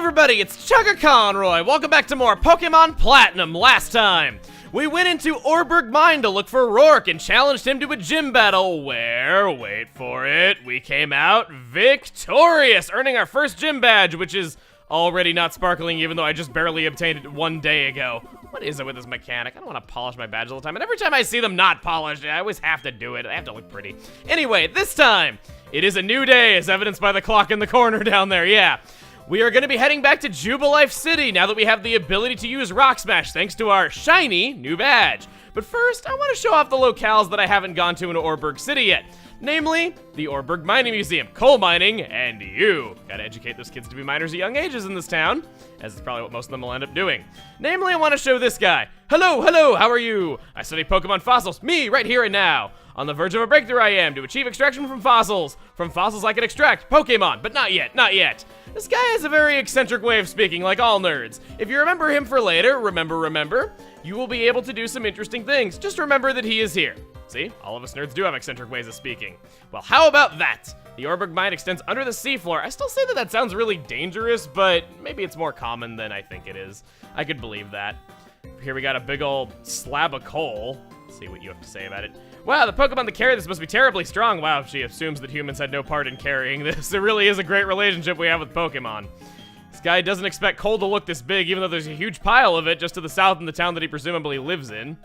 everybody, it's Chugga Conroy. Welcome back to more Pokemon Platinum. Last time, we went into Orberg Mine to look for Rourke and challenged him to a gym battle where, wait for it, we came out victorious, earning our first gym badge, which is already not sparkling even though I just barely obtained it 1 day ago. What is it with this mechanic? I don't want to polish my badge all the time, and every time I see them not polished, I always have to do it. I have to look pretty. Anyway, this time, it is a new day, as evidenced by the clock in the corner down there, yeah. We are going to be heading back to Jubilife City now that we have the ability to use Rock Smash thanks to our shiny new badge. But first, I want to show off the locales that I haven't gone to in Orberg City yet. Namely, the Orberg Mining Museum, coal mining, and you. Gotta educate those kids to be miners at young ages in this town, as it's probably what most of them will end up doing. Namely, I want to show this guy. Hello, how are you? I study Pokemon fossils, me, right here and now. On the verge of a breakthrough I am, to achieve extraction from fossils. From fossils I can extract Pokemon, but not yet, not yet. This guy has a very eccentric way of speaking, like all nerds. If you remember him for later, remember, you will be able to do some interesting things. Just remember that he is here. See, all of us nerds do have eccentric ways of speaking. Well, how about that? The Orberg Mine extends under the seafloor. I still say that sounds really dangerous, but maybe it's more common than I think it is. I could believe that. Here we got a big old slab of coal. Let's see what you have to say about it. Wow, the Pokemon that carry this must be terribly strong. Wow, she assumes that humans had no part in carrying this. It really is a great relationship we have with Pokemon. This guy doesn't expect coal to look this big, even though there's a huge pile of it just to the south in the town that he presumably lives in.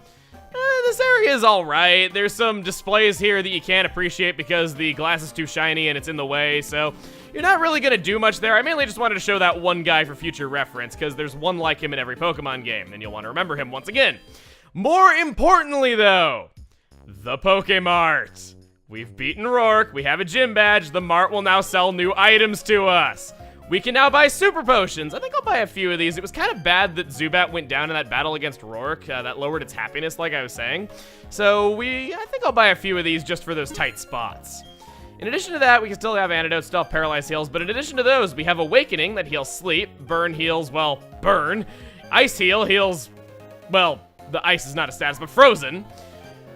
This area is alright. There's some displays here that you can't appreciate because the glass is too shiny and it's in the way, so you're not really going to do much there. I mainly just wanted to show that one guy for future reference, because there's one like him in every Pokemon game, and you'll want to remember him once again. More importantly, though, the Pokemart. We've beaten Rourke, we have a gym badge, the mart will now sell new items to us. We can now buy super potions. I think I'll buy a few of these. It was kind of bad that Zubat went down in that battle against Rourke. That lowered its happiness, like I was saying. So I think I'll buy a few of these just for those tight spots. In addition to that, we can still have antidotes, still have paralyzed heals, but in addition to those, we have awakening that heals sleep, burn heals, well, burn. Ice heal heals, well, the ice is not a status, but frozen.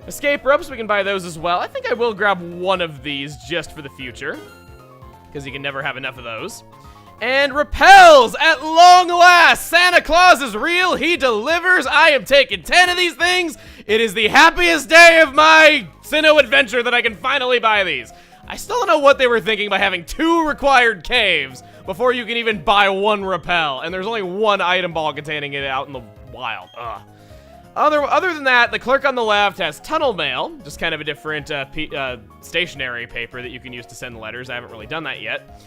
Escape ropes, we can buy those as well. I think I will grab one of these just for the future, because you can never have enough of those. And repels at long last. Santa Claus is real. He delivers. I am taking 10 of these things. It is the happiest day of my Sinnoh adventure that I can finally buy these. I still don't know what they were thinking by having 2 required caves before you can even buy 1 repel. And there's only 1 item ball containing it out in the wild. Ugh. Other than that, the clerk on the left has tunnel mail, just kind of a different stationery paper that you can use to send letters. I haven't really done that yet.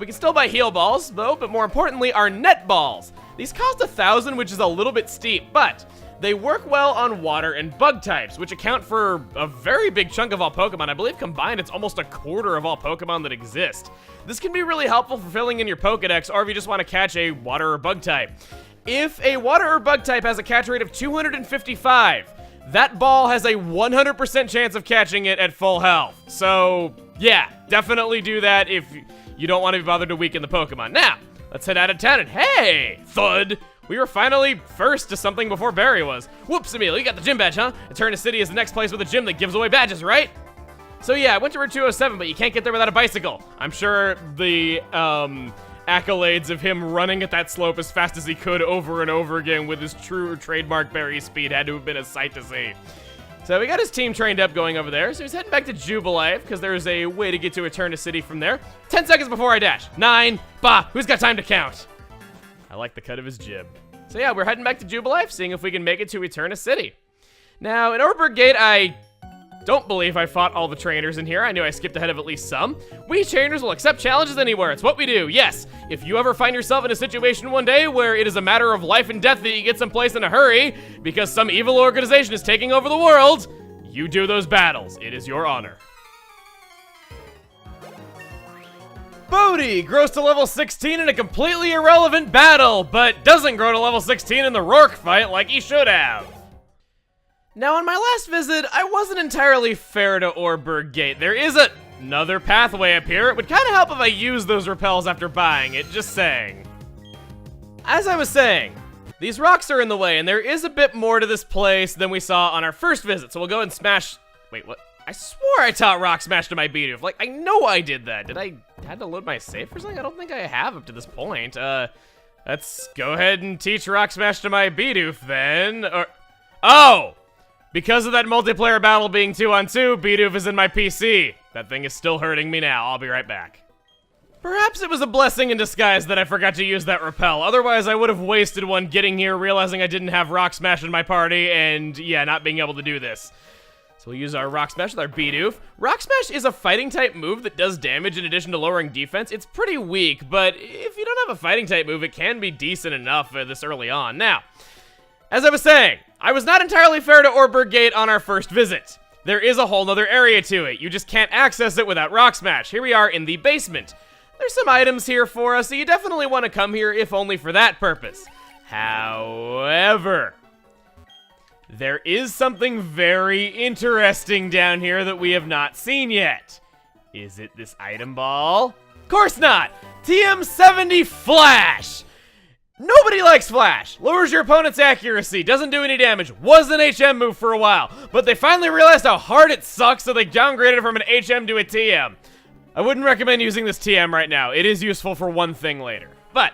We can still buy heal balls, though, but more importantly, our net balls. These cost 1,000, which is a little bit steep, but they work well on water and bug types, which account for a very big chunk of all Pokemon. I believe combined, it's almost 1/4 of all Pokemon that exist. This can be really helpful for filling in your Pokedex, or if you just want to catch a water or bug type. If a water or bug type has a catch rate of 255, that ball has a 100% chance of catching it at full health. So, yeah, definitely do that if you don't want to be bothered to weaken the Pokemon. Now, let's head out of town and hey, thud! We were finally first to something before Barry was. Whoops, Emil, you got the gym badge, huh? Eterna City is the next place with a gym that gives away badges, right? So yeah, I went to Route 207, but you can't get there without a bicycle. I'm sure the, accolades of him running at that slope as fast as he could over and over again with his true trademark Barry speed had to have been a sight to see. So we got his team trained up going over there, so he's heading back to Jubilife, because there's a way to get to Eterna City from there. 10 seconds before I dash. 9, bah, who's got time to count? I like the cut of his jib. So yeah, we're heading back to Jubilife, seeing if we can make it to Eterna City. Now, in Orberg Gate, I don't believe I fought all the trainers in here. I knew I skipped ahead of at least some. We trainers will accept challenges anywhere. It's what we do. Yes, if you ever find yourself in a situation one day where it is a matter of life and death that you get someplace in a hurry because some evil organization is taking over the world, you do those battles. It is your honor. Bodhi grows to level 16 in a completely irrelevant battle, but doesn't grow to level 16 in the Rourke fight like he should have. Now, on my last visit, I wasn't entirely fair to Orberg Gate. There is another pathway up here. It would kind of help if I used those repels after buying it, just saying. As I was saying, these rocks are in the way, and there is a bit more to this place than we saw on our first visit, so we'll go and smash... Wait, what? I swore I taught Rock Smash to my Bidoof. Like, I know I did that. Did I had to load my save or something? I don't think I have up to this point. Let's go ahead and teach Rock Smash to my Bidoof then. Or, oh! Because of that multiplayer battle being 2-on-2, Bidoof is in my PC. That thing is still hurting me now. I'll be right back. Perhaps it was a blessing in disguise that I forgot to use that repel. Otherwise, I would have wasted one getting here, realizing I didn't have Rock Smash in my party, and yeah, not being able to do this. So we'll use our Rock Smash with our Bidoof. Rock Smash is a fighting type move that does damage in addition to lowering defense. It's pretty weak, but if you don't have a fighting type move, it can be decent enough this early on. Now, as I was saying, I was not entirely fair to Orberg Gate on our first visit. There is a whole nother area to it. You just can't access it without Rock Smash. Here we are in the basement. There's some items here for us, so you definitely want to come here if only for that purpose. However, there is something very interesting down here that we have not seen yet. Is it this item ball? Of course not! TM70 Flash! Nobody likes Flash. Lowers your opponent's accuracy, doesn't do any damage, was an HM move for a while, but they finally realized how hard it sucks, so they downgraded from an HM to a TM. I wouldn't recommend using this TM right now. It is useful for one thing later. But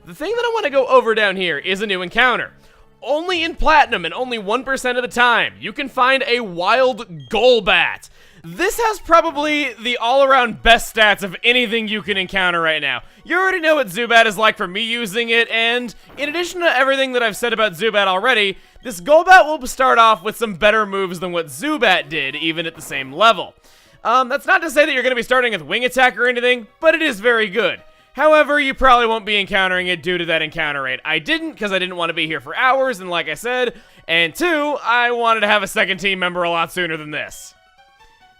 the thing that I want to go over down here is a new encounter. Only in Platinum and only 1% of the time, you can find a wild Golbat. This has probably the all-around best stats of anything you can encounter right now. You already know what Zubat is like from me using it, and in addition to everything that I've said about Zubat already, this Golbat will start off with some better moves than what Zubat did, even at the same level. That's not to say that you're going to be starting with Wing Attack or anything, but it is very good. However, you probably won't be encountering it due to that encounter rate. I didn't, because I didn't want to be here for hours, and like I said, and two, I wanted to have a second team member a lot sooner than this.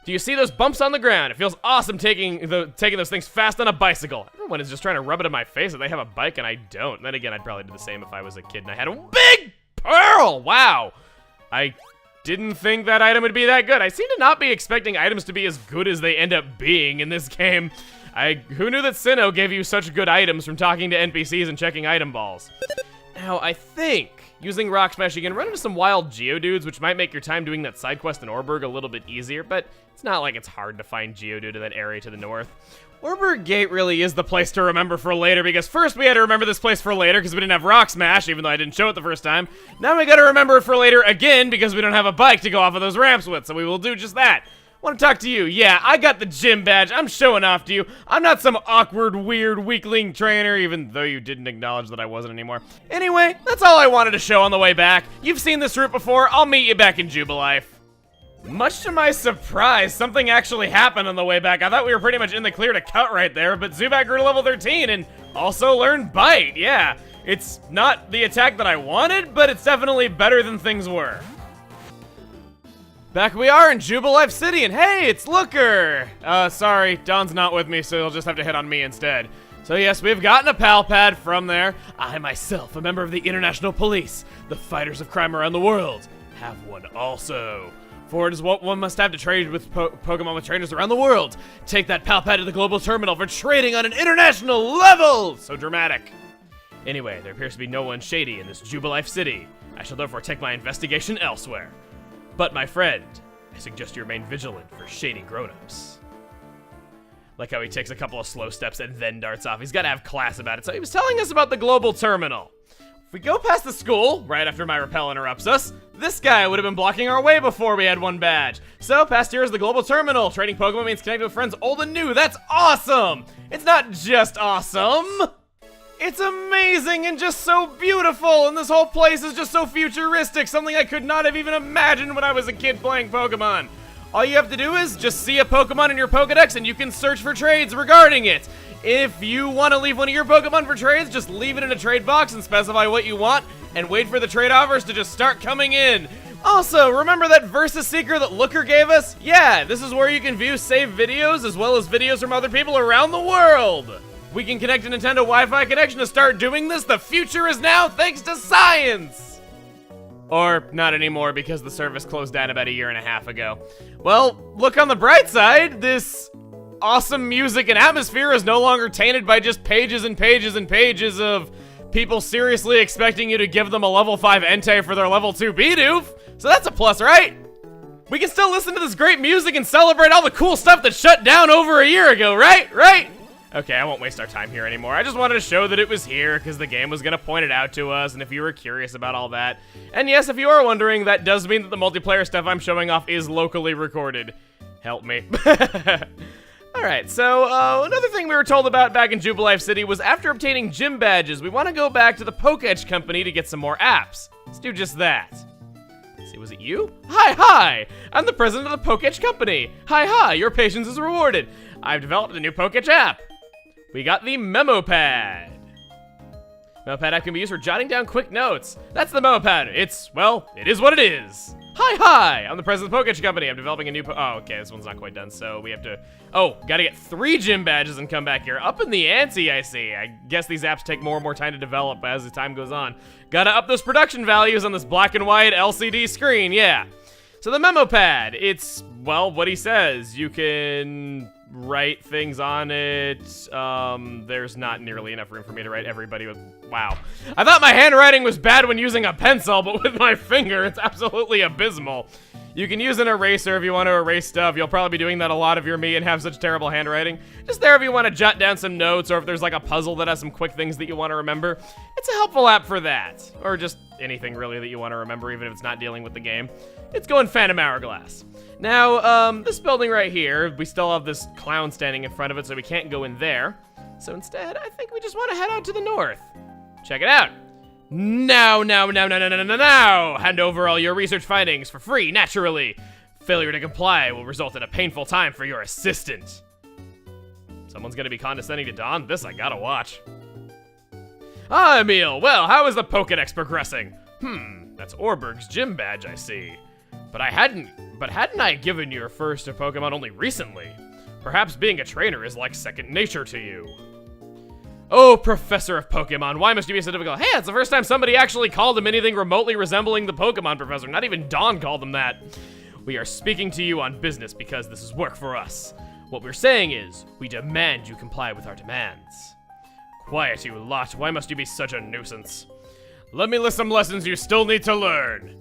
Do you see those bumps on the ground? It feels awesome taking those things fast on a bicycle. Everyone is just trying to rub it in my face that they have a bike and I don't. Then again, I'd probably do the same if I was a kid and I had a big pearl! Wow! I didn't think that item would be that good. I seem to not be expecting items to be as good as they end up being in this game. Who knew that Sinnoh gave you such good items from talking to NPCs and checking item balls? Now, I think using Rock Smash, you can run into some wild Geodudes, which might make your time doing that side quest in Orberg a little bit easier, but it's not like it's hard to find Geodude in that area to the north. Orberg Gate really is the place to remember for later, because first we had to remember this place for later because we didn't have Rock Smash, even though I didn't show it the first time. Now we gotta remember it for later again because we don't have a bike to go off of those ramps with, so we will do just that. Want to talk to you? Yeah, I got the gym badge. I'm showing off to you. I'm not some awkward, weird, weakling trainer, even though you didn't acknowledge that I wasn't anymore. Anyway, that's all I wanted to show on the way back. You've seen this route before. I'll meet you back in Jubilife. Much to my surprise, something actually happened on the way back. I thought we were pretty much in the clear to cut right there, but Zubat grew to level 13 and also learned Bite. Yeah, it's not the attack that I wanted, but it's definitely better than things were. Back we are in Jubilife City, and hey, it's Looker! Sorry, Don's not with me, so he'll just have to hit on me instead. So yes, we've gotten a pal pad from there. I myself, a member of the International Police, the fighters of crime around the world, have one also. For it is what one must have to trade with Pokemon with trainers around the world. Take that pal pad to the global terminal for trading on an international level! So dramatic. Anyway, there appears to be no one shady in this Jubilife City. I shall therefore take my investigation elsewhere. But my friend, I suggest you remain vigilant for shady grown-ups. Like how he takes a couple of slow steps and then darts off. He's got to have class about it. So he was telling us about the global terminal. If we go past the school, right after my repel interrupts us, this guy would have been blocking our way before we had one badge. So past here is the global terminal. Trading Pokemon means connecting with friends old and new. That's awesome! It's not just awesome! It's amazing and just so beautiful, and this whole place is just so futuristic, something I could not have even imagined when I was a kid playing Pokemon. All you have to do is just see a Pokemon in your Pokedex and you can search for trades regarding it. If you want to leave one of your Pokemon for trades, just leave it in a trade box and specify what you want, and wait for the trade offers to just start coming in. Also, remember that Versus Seeker that Looker gave us? Yeah, this is where you can view saved videos as well as videos from other people around the world. We can connect a Nintendo Wi-Fi connection to start doing this. The future is now thanks to science! Or not anymore because the service closed down about 1.5 years ago. Well, look on the bright side. This awesome music and atmosphere is no longer tainted by just pages and pages and pages of people seriously expecting you to give them a level 5 Entei for their level 2 Bidoof. So that's a plus, right? We can still listen to this great music and celebrate all the cool stuff that shut down over a year ago, right? Right? Okay, I won't waste our time here anymore. I just wanted to show that it was here because the game was going to point it out to us, and if you were curious about all that. And yes, if you are wondering, that does mean that the multiplayer stuff I'm showing off is locally recorded. Help me. Alright, so another thing we were told about back in Jubilife City was after obtaining gym badges, we want to go back to the Pokétch company to get some more apps. Let's do just that. See, was it you? Hi! I'm the president of the Pokétch company. Hi, your patience is rewarded. I've developed a new Pokétch app. We got the Memo Pad. Memo Pad app can be used for jotting down quick notes. That's the Memo Pad. It's, well, it is what it is. Hi! I'm the president of the Pokétch company. I'm developing a new oh, okay, this one's not quite done, so we have to... Oh, gotta get 3 gym badges and come back here. Up in the ante, I see. I guess these apps take more and more time to develop as the time goes on. Gotta up those production values on this black and white LCD screen, yeah. So the Memo Pad, it's, well, what he says. You can write things on it. There's not nearly enough room for me to write everybody with... Wow. I thought my handwriting was bad when using a pencil, but with my finger, it's absolutely abysmal. You can use an eraser if you want to erase stuff. You'll probably be doing that a lot if you're me and have such terrible handwriting. Just there if you want to jot down some notes, or if there's like a puzzle that has some quick things that you want to remember. It's a helpful app for that. Or just anything really that you want to remember, even if it's not dealing with the game. It's going Phantom Hourglass. Now, this building right here, we still have this clown standing in front of it, so we can't go in there. So instead, I think we just want to head out to the north. Check it out. Now, hand over all your research findings for free, naturally. Failure to comply will result in a painful time for your assistant. Someone's gonna be condescending to Don? This I gotta watch. Ah, Emil, well, how is the Pokédex progressing? That's Orberg's gym badge, I see. But hadn't I given your first to Pokemon only recently? Perhaps being a trainer is like second nature to you. Oh, Professor of Pokemon, why must you be so difficult? Hey, it's the first time somebody actually called him anything remotely resembling the Pokemon Professor. Not even Dawn called him that. We are speaking to you on business because this is work for us. What we're saying is, we demand you comply with our demands. Quiet, you lot. Why must you be such a nuisance? Let me list some lessons you still need to learn.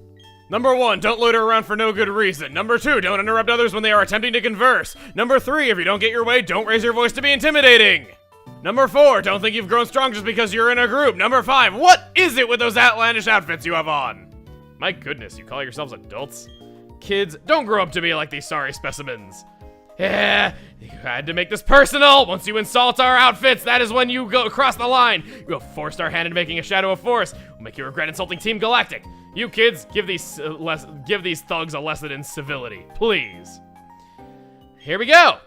Number 1, don't loiter around for no good reason. Number 2, don't interrupt others when they are attempting to converse. Number 3, if you don't get your way, don't raise your voice to be intimidating. Number 4, don't think you've grown strong just because you're in a group. Number 5, what is it with those outlandish outfits you have on? My goodness, you call yourselves adults? Kids, don't grow up to be like these sorry specimens. Yeah, you had to make this personal. Once you insult our outfits, that is when you go across the line. You have forced our hand into making a Shadow of Force. We'll make you regret insulting Team Galactic. You kids, give these thugs a lesson in civility, please. Here we go.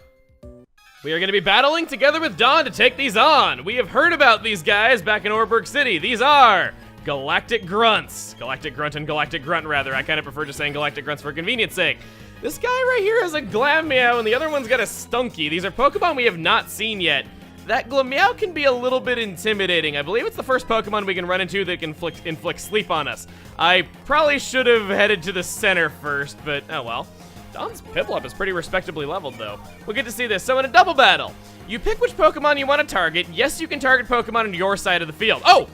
We are going to be battling together with Dawn to take these on. We have heard about these guys back in Orberg City. These are Galactic Grunts. Galactic Grunt and Galactic Grunt, rather. I kind of prefer just saying Galactic Grunts for convenience sake. This guy right here has a Glameow, and the other one's got a Stunky. These are Pokemon we have not seen yet. That Glameow can be a little bit intimidating. I believe it's the first Pokemon we can run into that can inflict sleep on us. I probably should have headed to the center first, but oh well. Don's Piplup is pretty respectably leveled, though. We'll get to see this. So in a double battle, you pick which Pokemon you want to target. Yes, you can target Pokemon on your side of the field. Oh!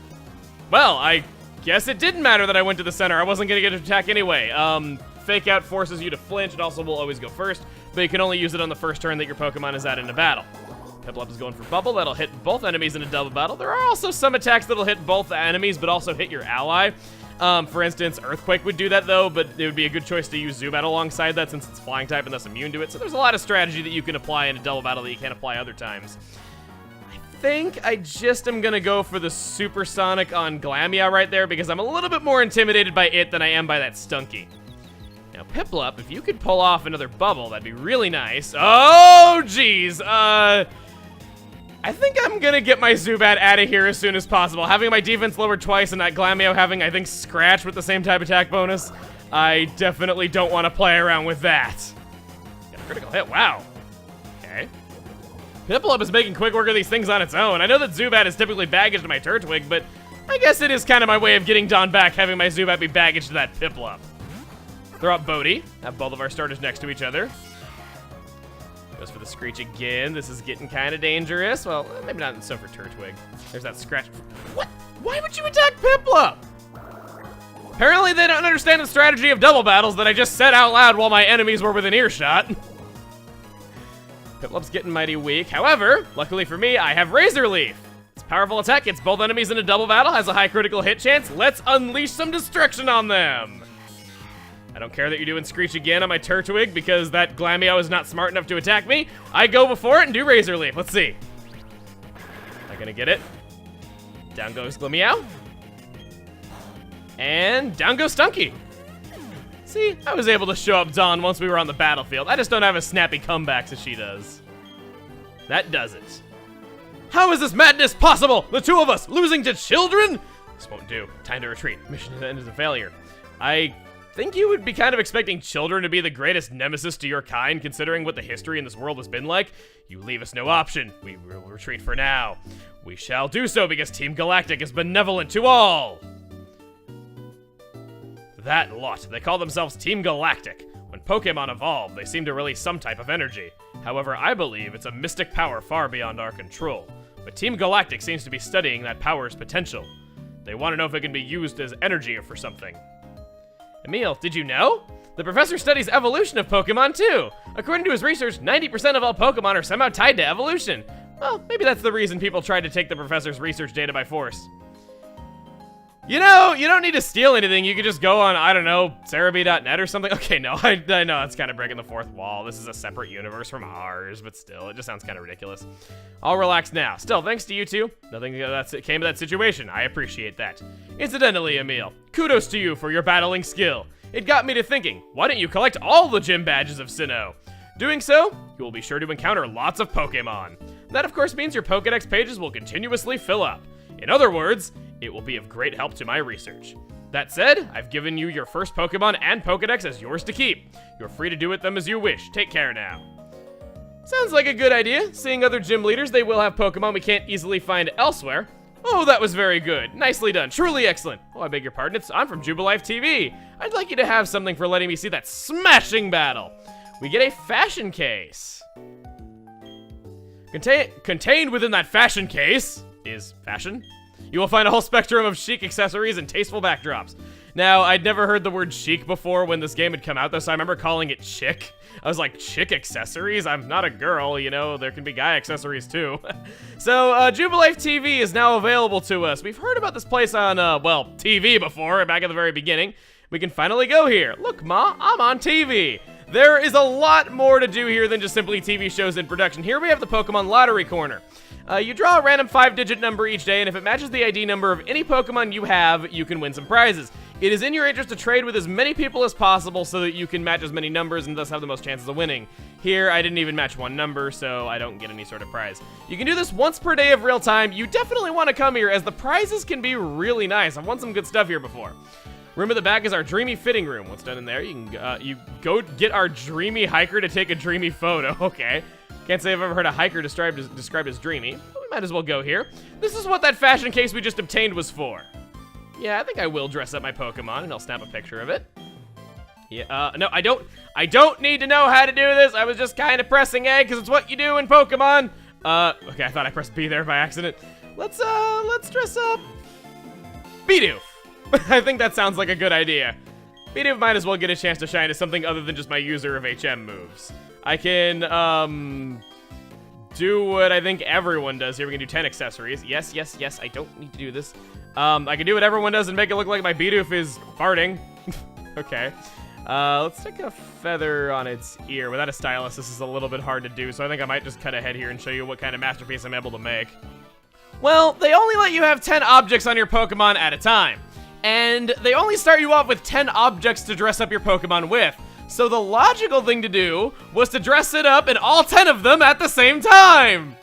Well, I guess it didn't matter that I went to the center. I wasn't going to get to attack anyway. Fake Out forces you to flinch. It also will always go first, but you can only use it on the first turn that your Pokemon is at in a battle. Piplup is going for Bubble. That'll hit both enemies in a double battle. There are also some attacks that'll hit both enemies, but also hit your ally. For instance, Earthquake would do that though, but it would be a good choice to use Zubat alongside that since it's flying type and thus immune to it. So there's a lot of strategy that you can apply in a double battle that you can't apply other times. I think I just am gonna go for the Supersonic on Glameow right there because I'm a little bit more intimidated by it than I am by that Stunky. Now Piplup, if you could pull off another Bubble, that'd be really nice. Oh, geez. I think I'm gonna get my Zubat out of here as soon as possible. Having my defense lowered twice and that Glameow having, I think, Scratch with the same type attack bonus, I definitely don't want to play around with that. Got a critical hit, wow. Okay. Piplup is making quick work of these things on its own. I know that Zubat is typically baggage to my Turtwig, but I guess it is kind of my way of getting Dawn back, having my Zubat be baggage to that Piplup. Throw up Bodhi. Have both of our starters next to each other. Goes for the Screech again. This is getting kind of dangerous. Well, maybe not so for Turtwig. There's that Scratch. What? Why would you attack Piplup? Apparently they don't understand the strategy of double battles that I just said out loud while my enemies were within earshot. Piplup's getting mighty weak. However, luckily for me, I have Razor Leaf. It's a powerful attack, gets both enemies in a double battle, has a high critical hit chance. Let's unleash some destruction on them. I don't care that you're doing Screech again on my Turtwig because that Glameow is not smart enough to attack me. I go before it and do Razor Leaf. Let's see. Am I gonna get it? Down goes Glameow. And down goes Stunky. See, I was able to show up Dawn once we were on the battlefield. I just don't have as snappy comebacks as she does. That does it. How is this madness possible? The two of us losing to children? This won't do. Time to retreat. Mission to the end is a failure. I think you would be kind of expecting children to be the greatest nemesis to your kind, considering what the history in this world has been like. You leave us no option. We will retreat for now. We shall do so because Team Galactic is benevolent to all. That lot. They call themselves Team Galactic. When Pokémon evolve, they seem to release some type of energy. However, I believe it's a mystic power far beyond our control. But Team Galactic seems to be studying that power's potential. They want to know if it can be used as energy or for something. Emil, did you know? The professor studies evolution of Pokemon too. According to his research, 90% of all Pokemon are somehow tied to evolution. Well, maybe that's the reason people tried to take the professor's research data by force. You know, you don't need to steal anything. You could just go on, I don't know, Cerebi.net or something. Okay, no, I know that's kind of breaking the fourth wall. This is a separate universe from ours, but still, it just sounds kind of ridiculous. I'll relax now. Still, thanks to you two, nothing came of that situation. I appreciate that. Incidentally, Emil, kudos to you for your battling skill. It got me to thinking, why don't you collect all the gym badges of Sinnoh? Doing so, you will be sure to encounter lots of Pokemon. That, of course, means your Pokedex pages will continuously fill up. In other words, it will be of great help to my research. That said, I've given you your first Pokemon and Pokedex as yours to keep. You're free to do with them as you wish. Take care now. Sounds like a good idea. Seeing other gym leaders, they will have Pokemon we can't easily find elsewhere. Oh, that was very good. Nicely done. Truly excellent. Oh, I beg your pardon. I'm from Jubilife TV. I'd like you to have something for letting me see that smashing battle. We get a fashion case. Contained within that fashion case is fashion. You will find a whole spectrum of chic accessories and tasteful backdrops. Now, I'd never heard the word chic before when this game had come out, though, so I remember calling it chic. I was like, chic accessories? I'm not a girl, you know, there can be guy accessories, too. So, Jubilife TV is now available to us. We've heard about this place on, well, TV before, back at the very beginning. We can finally go here. Look, Ma, I'm on TV. There is a lot more to do here than just simply TV shows in production. Here we have the Pokemon Lottery Corner. You draw a random 5-digit number each day, and if it matches the ID number of any Pokemon you have, you can win some prizes. It is in your interest to trade with as many people as possible so that you can match as many numbers and thus have the most chances of winning. Here, I didn't even match one number, so I don't get any sort of prize. You can do this once per day of real time. You definitely want to come here, as the prizes can be really nice. I've won some good stuff here before. Room at the back is our dreamy fitting room. What's done in there? You can you go get our dreamy hiker to take a dreamy photo. Okay. Can't say I've ever heard a hiker described as dreamy, but we might as well go here. This is what that fashion case we just obtained was for. Yeah, I think I will dress up my Pokemon, and I'll snap a picture of it. Yeah, no, I don't need to know how to do this. I was just kind of pressing A, because it's what you do in Pokemon. Okay, I thought I pressed B there by accident. Let's dress up Bidoof. I think that sounds like a good idea. Bidoof might as well get a chance to shine as something other than just my user of HM moves. I can, do what I think everyone does here. We can do 10 accessories. Yes, yes, yes, I don't need to do this. I can do what everyone does and make it look like my Bidoof is farting. Okay. Let's stick a feather on its ear. Without a stylus, this is a little bit hard to do, so I think I might just cut ahead here and show you what kind of masterpiece I'm able to make. Well, they only let you have 10 objects on your Pokemon at a time. And they only start you off with 10 objects to dress up your Pokemon with. So the logical thing to do was to dress it up in all 10 of them at the same time!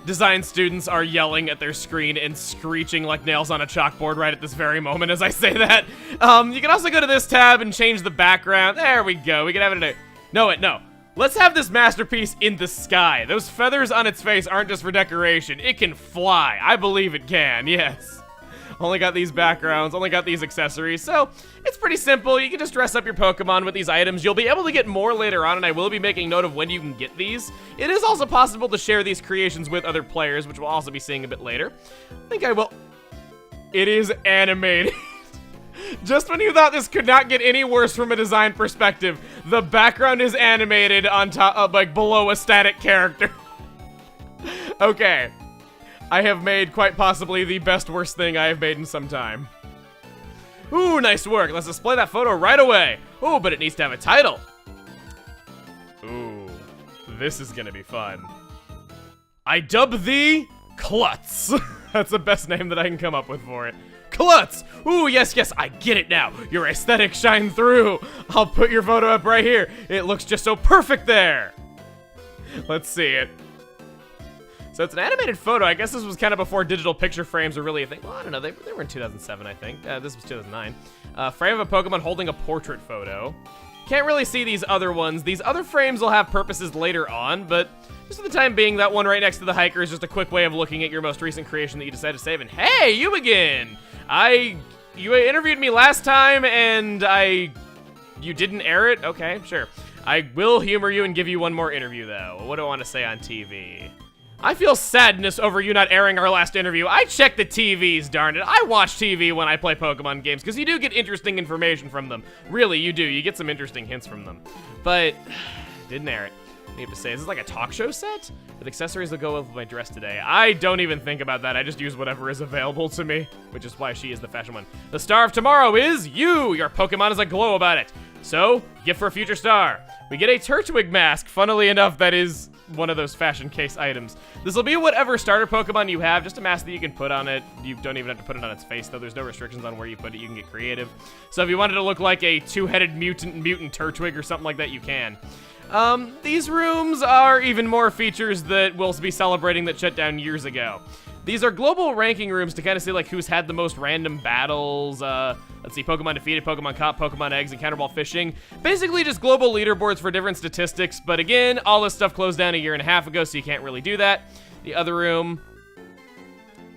Design students are yelling at their screen and screeching like nails on a chalkboard right at this very moment as I say that. You can also go to this tab and change the background. There we go. We can have it in a... No. Let's have this masterpiece in the sky. Those feathers on its face aren't just for decoration. It can fly. I believe it can, yes. Only got these backgrounds, only got these accessories, so it's pretty simple. You can just dress up your Pokemon with these items. You'll be able to get more later on, and I will be making note of when you can get these. It is also possible to share these creations with other players, which we'll also be seeing a bit later. I think I will... It is animated. Just when you thought this could not get any worse from a design perspective, the background is animated on top of, like, below a static character. Okay. I have made quite possibly the best worst thing I have made in some time. Ooh, nice work. Let's display that photo right away. Ooh, but it needs to have a title. Ooh, this is gonna be fun. I dub thee Klutz. That's the best name that I can come up with for it. Klutz! Ooh, yes, yes, I get it now. Your aesthetic shine through. I'll put your photo up right here. It looks just so perfect there. Let's see it. So it's an animated photo. I guess this was kind of before digital picture frames were really a thing. Well, I don't know. They were in 2007, I think. This was 2009. Frame of a Pokemon holding a portrait photo. Can't really see these other ones. These other frames will have purposes later on, but just for the time being, that one right next to the hiker is just a quick way of looking at your most recent creation that you decided to save. And hey, you again! You interviewed me last time, and you didn't air it? Okay, sure. I will humor you and give you one more interview, though. What do I want to say on TV? I feel sadness over you not airing our last interview. I check the TVs, darn it. I watch TV when I play Pokemon games, because you do get interesting information from them. Really, you do. You get some interesting hints from them. But, didn't air it. I have to say, is this like a talk show set? With accessories that go with my dress today. I don't even think about that. I just use whatever is available to me, which is why she is the fashion one. The star of tomorrow is you! Your Pokemon has a glow about it. So, gift for a future star. We get a Turtwig mask. Funnily enough, that is one of those fashion case items. This will be whatever starter Pokemon you have, just a mask that you can put on it. You don't even have to put it on its face, though. There's no restrictions on where you put it. You can get creative. So if you wanted to look like a two-headed mutant Turtwig or something like that, you can. These rooms are even more features that we'll be celebrating that shut down years ago. These are global ranking rooms to kind of see like who's had the most random battles. Let's see, Pokemon defeated, Pokemon caught, Pokemon eggs, and counterball fishing. Basically just global leaderboards for different statistics, but again, all this stuff closed down a year and a half ago, so you can't really do that. The other room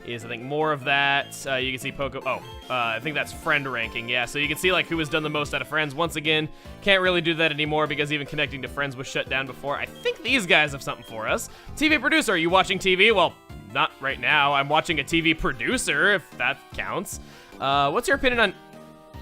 is, I think, more of that. You can see I think that's friend ranking, yeah. So you can see like who has done the most out of friends. Once again, can't really do that anymore because even connecting to friends was shut down before. I think these guys have something for us. TV producer, are you watching TV? Well, not right now. I'm watching a TV producer, if that counts. What's your opinion on...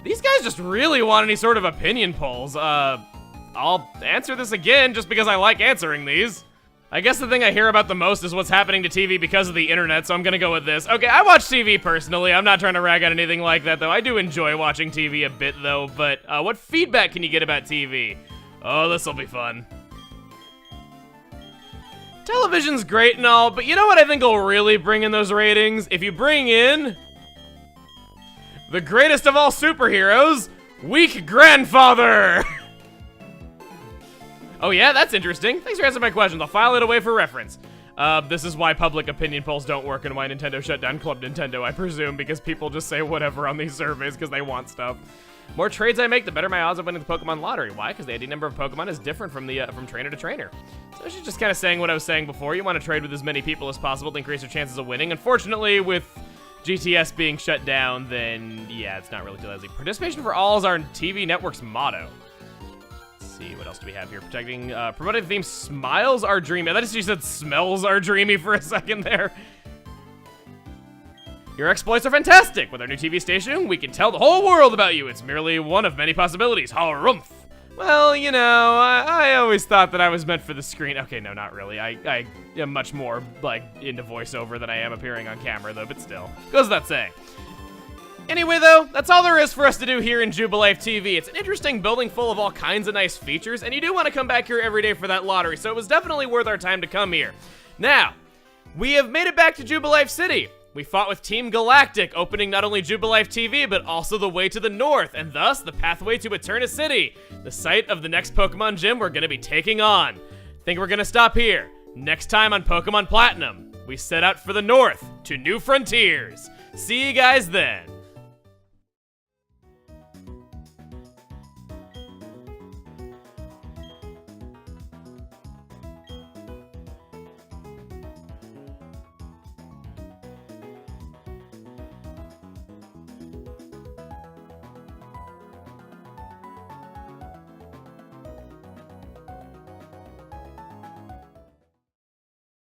These guys just really want any sort of opinion polls. I'll answer this again just because I like answering these. I guess the thing I hear about the most is what's happening to TV because of the internet, so I'm gonna go with this. Okay, I watch TV personally. I'm not trying to rag on anything like that, though. I do enjoy watching TV a bit, though, but what feedback can you get about TV? Oh, this'll be fun. Television's great and all, but you know what I think will really bring in those ratings? If you bring in the greatest of all superheroes, Weak Grandfather! Oh yeah, that's interesting. Thanks for answering my questions. I'll file it away for reference. This is why public opinion polls don't work and why Nintendo shut down Club Nintendo, I presume, because people just say whatever on these surveys because they want stuff. More trades I make, the better my odds of winning the Pokemon lottery. Why? Because the ID number of Pokemon is different from from trainer to trainer. So she's just kind of saying what I was saying before. You want to trade with as many people as possible to increase your chances of winning. Unfortunately, with GTS being shut down, then yeah, it's not really too easy. Participation for all is our TV network's motto. Let's see, what else do we have here? Promoting the theme, smiles are dreamy. I thought she said smells are dreamy for a second there. Your exploits are fantastic. With our new TV station, we can tell the whole world about you. It's merely one of many possibilities. Harumph. Well, you know, I always thought that I was meant for the screen. Okay, no, not really. I am much more, like, into voiceover than I am appearing on camera, though, but still. Goes without saying. Anyway, though, that's all there is for us to do here in Jubilife TV. It's an interesting building full of all kinds of nice features, and you do want to come back here every day for that lottery, so it was definitely worth our time to come here. Now, we have made it back to Jubilife City. We fought with Team Galactic, opening not only Jubilife TV, but also the way to the north, and thus the pathway to Eterna City, the site of the next Pokemon gym we're going to be taking on. Think we're going to stop here. Next time on Pokemon Platinum, we set out for the north, to new frontiers. See you guys then.